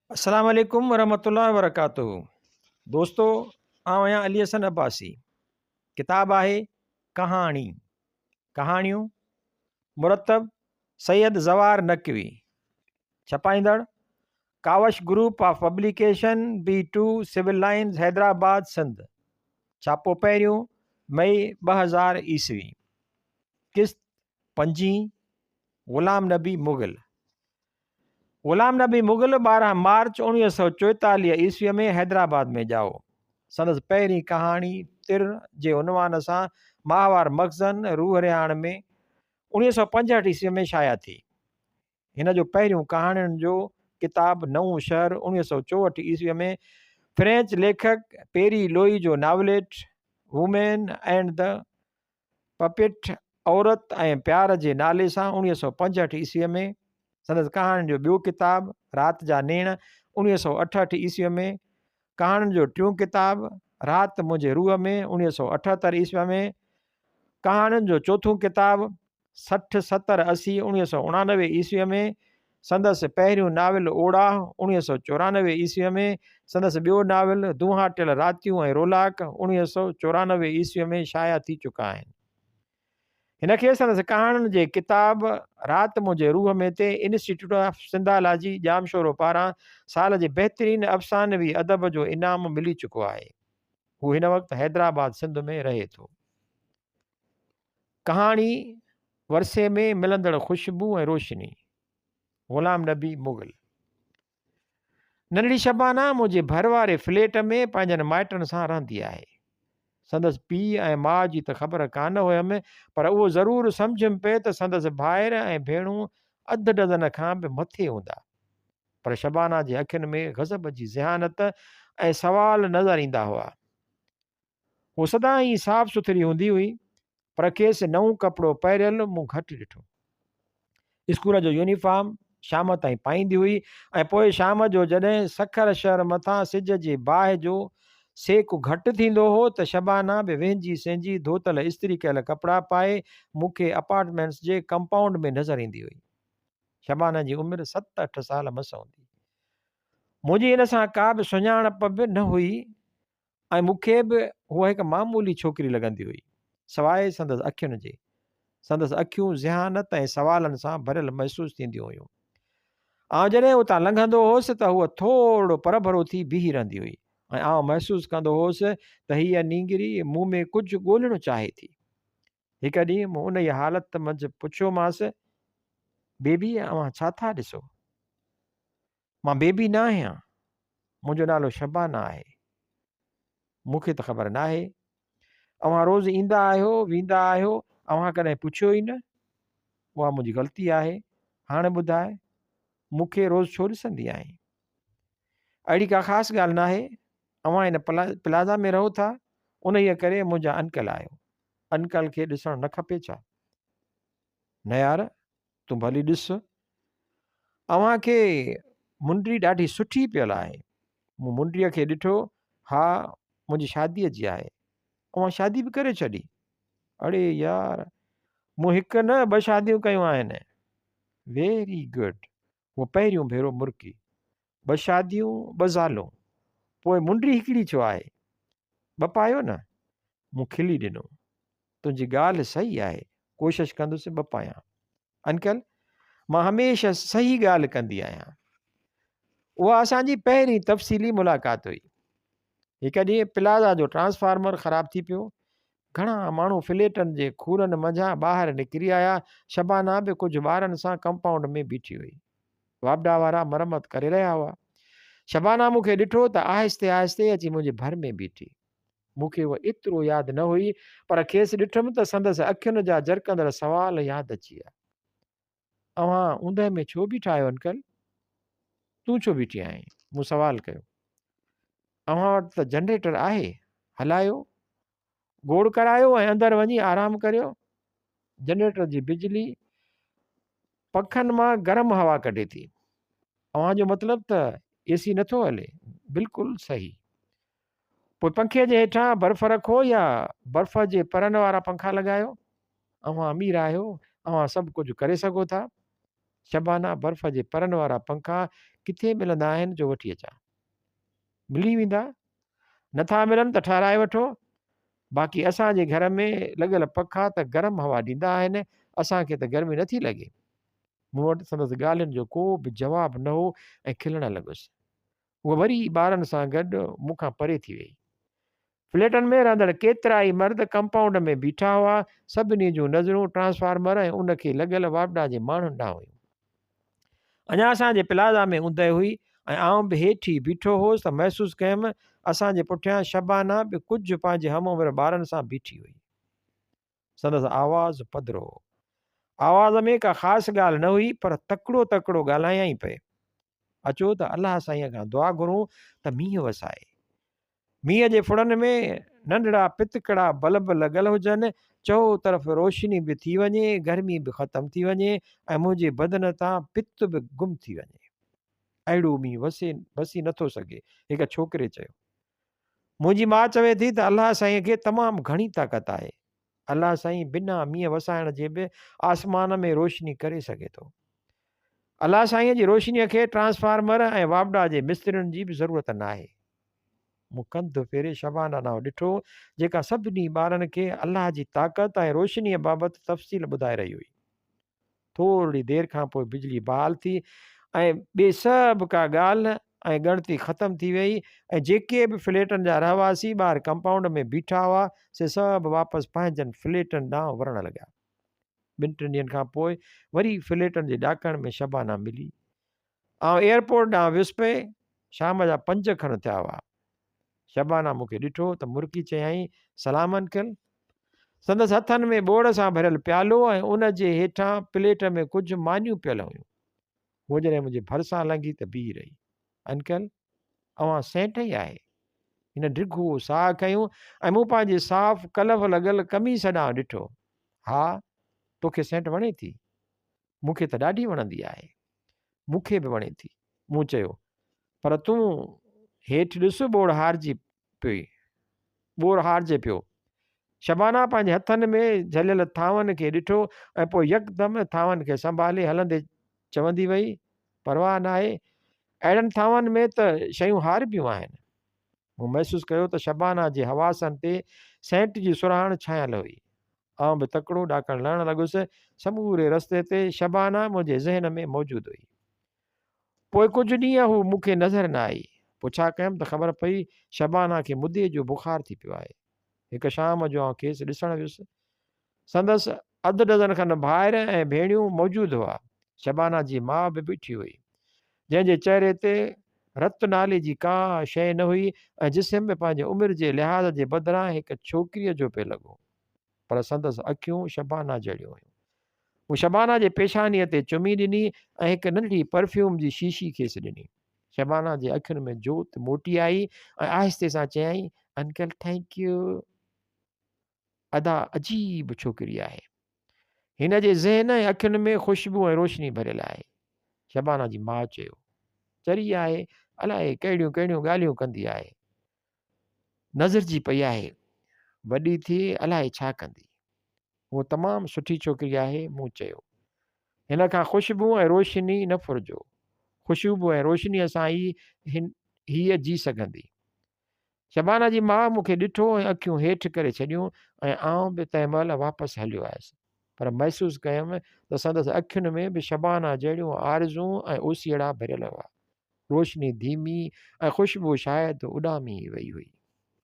अस्सलाम वालेकुम वरहमतुल्लाहि वबरकातुहू। दोस्तों, आउं आहियां अली हसन अब्बासी। किताब आहे कहाणी कहाणियूं मुरतब सैयद ज़वार नकवी। छपाईंदड़ Kawish group of publication B2 civil lines Hyderabad Sindh. छापो पहिरियों मई 2000 ईस्वी। किस्त 5। ग़ुलाम नबी मुग़ल। ग़ुलाम नबी मुग़ल 12 मार्च 1944 ईस्वीअ में हैदराबाद में ॼाओ। संदसि पहिरीं कहाणी तिर जे उनवान सां माहवार मखज़न रूह रिहाण में 1965 ईस्वीअ में शाया थी। हिन जो पहिरियों कहाणियुनि जो किताब नओं शहर 1964 ईस्वीअ में फ्रेंच लेखक पेरी लोई जो नॉवलेट वुमेन एंड द पपेट औरत ऐं प्यार जे नाले सां 1965 ईस्वीअ में। संदसि कहाणियुनि जो ॿियो किताब राति जा नेण 1968 ईस्वीअ में। कहाणियुनि जो टियों किताब राति मुंहिंजे रूह में 1978 ईस्वीअ में। कहाणियुनि जो चोथों किताब 60 70 80 1989 ईस्वीअ में। संदसि पहिरियों नाविल ओड़ा 1994 ईस्वीअ में। संदसि ॿियो नाविल दूहाटियल रातियूं ऐं रोलाक 1994 ईस्वीअ में शाया थी चुका आहिनि। हिनखे संदसि कहाणियुनि जे किताब राति मुंहिंजे रूह में ते इंस्टीट्यूट ऑफ सिंधालॉजी जामशोरो पारां साल जे बहितरीन अफ़सानवी अदब जो इनाम मिली चुको आहे। हू हिन वक़्तु हैदराबाद सिंध में रहे थो। कहाणी वरसे में मिलंदड़ ख़ुशबू ऐं रोशनी। ग़ुलाम नबी मुग़ल। नंढड़ी शबाना मुंहिंजे भर वारे फ्लैट में पंहिंजनि माइटनि सां रहंदी आहे। संदसि पीउ ऐं माउ जी त ख़बर कान हुयमि, पर उहो ज़रूरु सम्झमि पिए त संदसि भाइर ऐं भेणूं अधु डज़न खां बि मथे हूंदा। पर शबाना जे अखियुनि में गज़ब जी ज़हानत ऐं सवाल नज़र ईंदा हुआ। उहो सदाईं साफ़ सुथरी हूंदी हुई, पर खेसि नओं कपिड़ो पहिरियल मूं घटि ॾिठो। स्कूल जो यूनिफॉर्म शाम ताईं पाईंदी हुई ऐं पोइ शाम जो जॾहिं सखर शहर मथां सिज जे बाहि जो सेक घटि थींदो हो त शबाना बि वेंझी सेंझी धोतल इस्त्री कयल कपिड़ा पाए मूंखे अपार्टमेंट्स जे कंपाउंड में नज़र ईंदी हुई। शबाना जी उमिरि 7-8 साल मस हूंदी। मुंहिंजी हिन सां का बि सुञाणप बि न हुई ऐं मूंखे बि उहा हिकु मामूली छोकिरी लॻंदी हुई, सवाइ संदसि अखियुनि जे। संदसि अखियूं ज़हानत ऐं सवालनि सां भरियल महसूसु थींदियूं हुयूं। जॾहिं उतां लंघंदो हुउसि त उहा थोरो परभरो थी बीही रहंदी हुई ऐं आउं महसूसु कंदो हुउसि त हीअ नींगरी मूं में कुझु ॻोल्हणु चाहे थी। हिकु ॾींहुं मूं उन जी हालति मंझि पुछियोमांसि, बेबी अव्हां छा था ॾिसो? मां बेबी न आहियां, मुंहिंजो नालो शबाना आहे। मूंखे त ख़बर नाहे। अव्हां रोज़ु ईंदा आहियो वेंदा आहियो, अव्हां कॾहिं पुछियो ई न। उहा मुंहिंजी ग़लती आहे। हाणे ॿुधाए, मूंखे रोज़ु छो ॾिसंदी आहीं? अहिड़ी का ख़ासि ॻाल्हि न आहे। अव्हां हिन प्लाज़ा में रहो था, उन ई करे मुंहिंजा अंकल आहियो। अंकल खे ॾिसणु न खपे छा? न यार, तूं भली ॾिस, अव्हांखे मुंडी ॾाढी सुठी पियल आहे। मूं मुंडीअ खे ॾिठो। हा, मुंहिंजी शादीअ जी आहे। अव्हां शादी बि करे छॾी? अड़े यार, मूं हिकु न 2 शादियूं कयूं आहिनि। Very good. उहो पहिरियों भेरो मुर्की। 2 शादियूं 2 ज़ालूं, पोइ मुंडी हिकिड़ी छो आहे? बपायो न। मूं खिली ॾिनो। तुंहिंजी ॻाल्हि सही आहे, कोशिशि कंदुसि बपायां। अंकल, मां हमेशह सही ॻाल्हि कंदी आहियां। उहा असांजी पहिरीं तफ़सीली मुलाक़ात हुई। हिकु ॾींहुं प्लाज़ा जो ट्रांसफार्मर ख़राबु थी पियो। घणा माण्हू फ्लैटनि जे खूरनि मंझां ॿाहिरि निकिरी आया। शबाना बि कुझु ॿारनि सां कंपाउंड में बीठी हुई। वापडा वारा मरमत करे रहिया हुआ। शबाना मूंखे ॾिठो त आहिस्ते आहिस्ते अची मुंहिंजे भर में बीठी। मूंखे उहा एतिरो यादि न हुई, पर खेसि ॾिठुमि त संदसि अखियुनि जा झरकंदड़ सवाल यादि अची विया। अव्हां ऊंदहि में छो बीठा आहियो अंकल? तूं छो बीठी आहीं? मूं सवाल कयो। अव्हां वटि त जनरेटर आहे, हलायो, गोड़ करायो ऐं अंदरि वञी आराम करियो। जनरेटर जी बिजली पखनि मां गरम हवा कढे थी। अव्हांजो मतिलबु त AC नथो हले? बिल्कुलु सही। पोइ पंखे जे हेठां बर्फ़ रखो या बर्फ़ जे परनि वारा पंखा लॻायो। अव्हां अमीर आहियो, अव्हां सभु कुझु करे सघो था। शबाना बर्फ़ जे परनि वारा पंखा किथे मिलंदा आहिनि जो वठी अचां? मिली वेंदा, नथा मिलनि त ठाराए वठो। बाक़ी असांजे घर में लॻियल पंखा त गरम हवा ॾींदा आहिनि, असांखे त गर्मी नथी लॻे। मूं वटि संदसि ॻाल्हियुनि जो को बि जवाबु न हो ऐं खिलण लॻुसि। उहा वरी ॿारनि सां गॾु मूंखां परे थी वई। फ्लैटनि में रहंदड़ केतिरा ई मर्द कंपाउंड में बीठा हुआ, सभिनी जूं नज़रूं ट्रांसफार्मर ऐं उन खे लॻियल वापडा जे माण्हुनि ॾांहुं हुयूं। अञा असांजे प्लाज़ा में ऊंदहि हुई ऐं आउं बि हेठि ई बीठो हुउसि त महसूसु कयुमि असांजे पुठियां शबाना बि कुझु पंहिंजे हम उमिरि ॿारनि सां बीठी हुई। संदसि आवाज़ु पधिरो हो। आवाज़ में का ख़ासि ॻाल्हि न हुई, पर तकिड़ो तकिड़ो ॻाल्हायां ई पए। अचो त अलाह साईं खां दुआ घुरूं त मींहुं वसाए। मींहं जे फुड़नि में नंढड़ा पितकड़ा बल्ब लॻल हुजनि, चओ तरफ़ रोशनी बि थी वञे, गर्मी बि ख़तमु थी वञे ऐं मुंहिंजे बदन तां पित बि गुम थी वञे। अहिड़ो मींहुं वसी नथो सघे, हिकु छोकिरे चयो। मुंहिंजी माउ चवे थी त अलाह साईं खे तमामु घणी ताक़त आहे। अलाह साईं बिना मींहं वसाइण जे बि आसमान में रोशनी करे सघे थो। अलाह साईं जी रोशनीअ खे ट्रांसफार्मर ऐं वापडा जे मिस्त्रियुनि जी बि ज़रूरत न आहे। मूं कंधु फेरे शबाना ॾांहुं ॾिठो, जेका सभिनी ॿारनि खे अलाह जी ताक़त ऐं रोशनीअ बाबति तफ़सील ॿुधाए रही हुई। थोरी देरि खां पोइ बिजली बहाल थी ऐं ॿिए सभु का ॻाल्हि ऐं ॻणती ख़तमु थी वई ऐं जेके बि फ्लैटनि जा रहवासी ॿाहिरि कंपाउंड में बीठा हुआ से सभु वापसि पंहिंजनि फ्लैटनि ॾांहुं वरण लॻा। 2-3 ॾींहंनि खां पोइ वरी फ्लैटनि जे ॾाकण में शबाना मिली। ऐं एयरपोर्ट ॾांहुं वियुसि पिए। शाम जा 5 खनि थिया हुआ। शबाना मूंखे ॾिठो त मुर्की चयाईं, सलाम अंकल। संदसि हथनि में ॿोड़ सां भरियल प्यालो ऐं उन जे हेठां प्लेट में कुझु मानियूं पियल हुयूं। उहो जॾहिं मुंहिंजे भरिसां लंघी त बीह रही। अंकल, अवां सेंट ई आहे? हिन डिघो साह खयूं ऐं मूं पंहिंजे साफ़ कलफ लॻल कमीस ॾांहुं ॾिठो। हा, तोखे सेंट वणे थी? मूंखे त ॾाढी वणंदी आहे। मूंखे बि वणे थी, मूं चयो, पर तूं हेठि ॾिस, ॿोड़ हारजे पियो। शबाना पंहिंजे हथनि में झलियल थांवनि खे ॾिठो ऐं पोइ यकदमि थांवनि खे संभाले हलंदे चवंदी वई, परवाह न आहे, अहिड़नि थांवनि में त शयूं हारबियूं आहिनि। मूं महसूसु कयो त शबाना जे हवासनि ते सेंट जी सुराण छायल हुई। आउं बि तकिड़ो ॾाकणु लहणु लॻुसि। समूरे रस्ते ते शबाना मुंहिंजे ज़हन में मौजूदु हुई। पोइ कुझु ॾींहं हू मूंखे नज़र न आई। पुछा कयमि त ख़बर पई शबाना खे मुदे जो बुखार थी पियो आहे। हिकु शाम जो आउं खेसि ॾिसणु वियुसि। संदसि अधु डज़न खनि भाइर ऐं भेणियूं मौजूदु हुआ। शबाना जी माउ बि बीठी हुई, जंहिंजे चहिरे ते रत नाले जी का शइ न हुई ऐं जिस्म बि पंहिंजे उमिरि जे लिहाज़ जे बदिरां हिकु छोकिरीअ जो पियो लॻो। पर संदसि अखियूं शबाना जहिड़ियूं हुयूं। मूं शबाना जे पेशानीअ ते चुमी ॾिनी ऐं हिकु नंढी परफ्यूम जी शीशी खेसि ॾिनी। शबाना जे अखियुनि में जोत मोटी आई ऐं आहिस्ते सां चयाईं, अंकल थैंक यू। अदा अजीब छोकिरी आहे। हिन जे ज़हन ऐं अखियुनि में ख़ुशबू ऐं रोशनी भरियल आहे। शबाना जी माउ चयो, चरी आहे, अलाए कहिड़ियूं कहिड़ियूं ॻाल्हियूं कंदी आहे। नज़रजी पई आहे, वॾी थी अलाए छा कंदी। उहो तमामु सुठी छोकिरी आहे, मूं चयो। हिन खां ख़ुशबू ऐं रोशनी न फुरिजो। ख़ुशबू ऐं रोशनीअ सां ई हीअ जी सघंदी। शबाना जी माउ मूंखे ॾिठो ऐं अखियूं हेठि करे छॾियूं ऐं आउं बि तंहिं महिल वापसि हलियो आयुसि। पर महसूसु कयुमि त संदसि अखियुनि में बि शबाना जहिड़ियूं आरज़ूं ऐं ओसीड़ा भरियल हुआ। रोशनी धीमी ऐं ख़ुशबू शायदि उॾामी वई हुई।